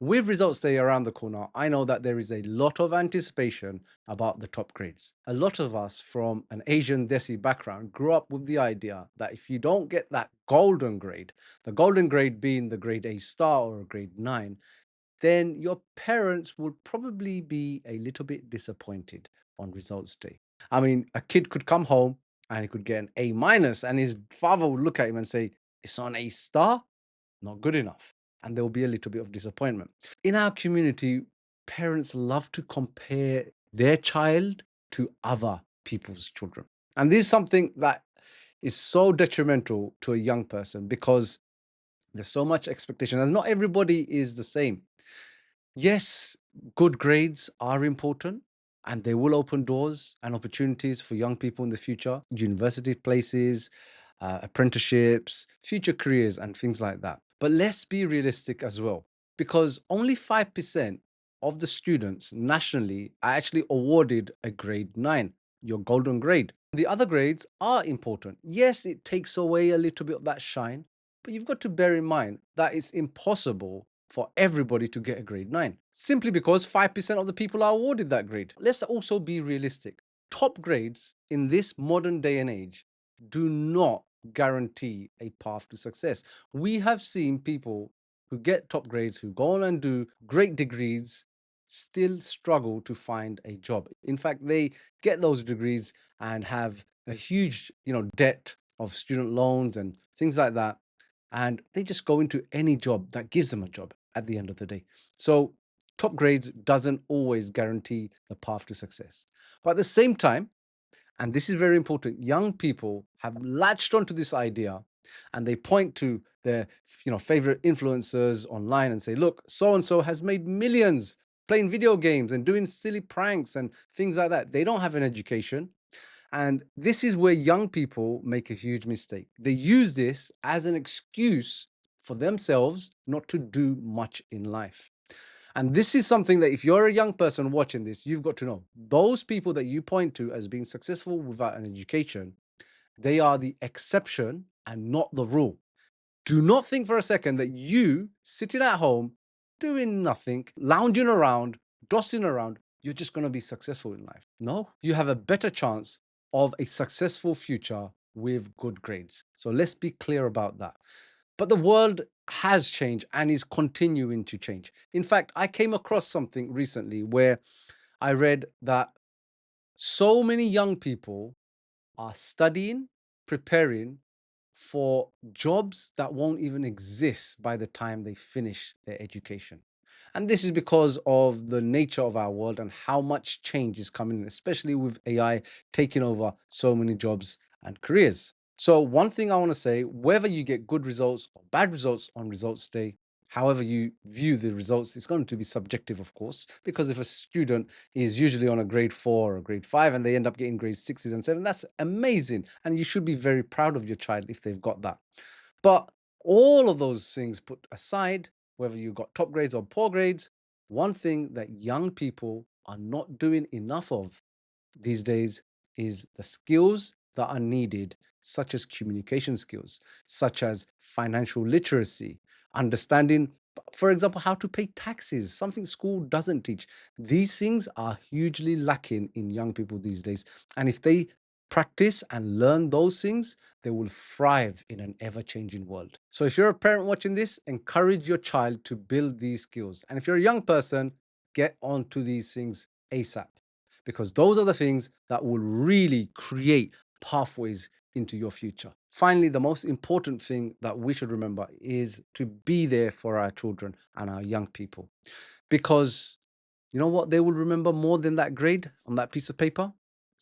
With results day around the corner, I know that there is a lot of anticipation about the top grades. A lot of us from an Asian Desi background grew up with the idea that if you don't get that golden grade, the golden grade being the grade A star or a grade 9, then your parents would probably be a little bit disappointed on results day. I mean, a kid could come home and he could get an A minus, and his father would look at him and say, "It's not an A star, not good enough." And there will be a little bit of disappointment. In our community, parents love to compare their child to other people's children. And this is something that is so detrimental to a young person because there's so much expectation, as not everybody is the same. Yes, good grades are important and they will open doors and opportunities for young people in the future, university places, apprenticeships, future careers, and things like that. But let's be realistic as well, because only 5% of the students nationally are actually awarded a grade 9, your golden grade. The other grades are important. Yes, it takes away a little bit of that shine, but you've got to bear in mind that it's impossible for everybody to get a grade 9 simply because 5% of the people are awarded that grade. Let's also be realistic. Top grades in this modern day and age do not guarantee a path to success. We have seen people who get top grades, who go on and do great degrees, still struggle to find a job. In fact, they get those degrees and have a huge, debt of student loans and things like that, and they just go into any job that gives them a job at the end of the day. So top grades doesn't always guarantee the path to success. But at the same time, and this is very important, young people have latched onto this idea and they point to their favorite influencers online and say, look, so and so has made millions playing video games and doing silly pranks and things like that. They don't have an education, and this is where young people make a huge mistake. They use this as an excuse for themselves not to do much in life. And this is something that if you're a young person watching this, you've got to know. Those people that you point to as being successful without an education, they are the exception and not the rule. Do not think for a second that you sitting at home doing nothing, lounging around, dossing around, you're just going to be successful in life. No, you have a better chance of a successful future with good grades. So let's be clear about that. But the world has changed and is continuing to change. In fact, I came across something recently where I read that so many young people are studying, preparing for jobs that won't even exist by the time they finish their education. And this is because of the nature of our world and how much change is coming in, especially with AI taking over so many jobs and careers. So, one thing I want to say, whether you get good results or bad results on results day, however you view the results, it's going to be subjective, of course, because if a student is usually on a grade 4 or grade 5 and they end up getting grade 6s and 7, that's amazing. And you should be very proud of your child if they've got that. But all of those things put aside, whether you got top grades or poor grades, one thing that young people are not doing enough of these days is the skills that are needed, such as communication skills, such as financial literacy, understanding, for example, how to pay taxes, something school doesn't teach. These things are hugely lacking in young people these days. And if they practice and learn those things, they will thrive in an ever changing world. So, if you're a parent watching this, encourage your child to build these skills. And if you're a young person, get onto these things ASAP, because those are the things that will really create pathways into your future. Finally, the most important thing that we should remember is to be there for our children and our young people, because you know what they will remember more than that grade on that piece of paper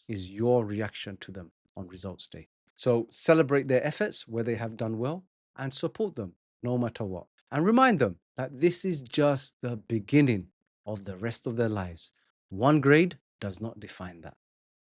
is your reaction to them on results day. So celebrate their efforts where they have done well and support them no matter what. And remind them that this is just the beginning of the rest of their lives. One grade does not define that.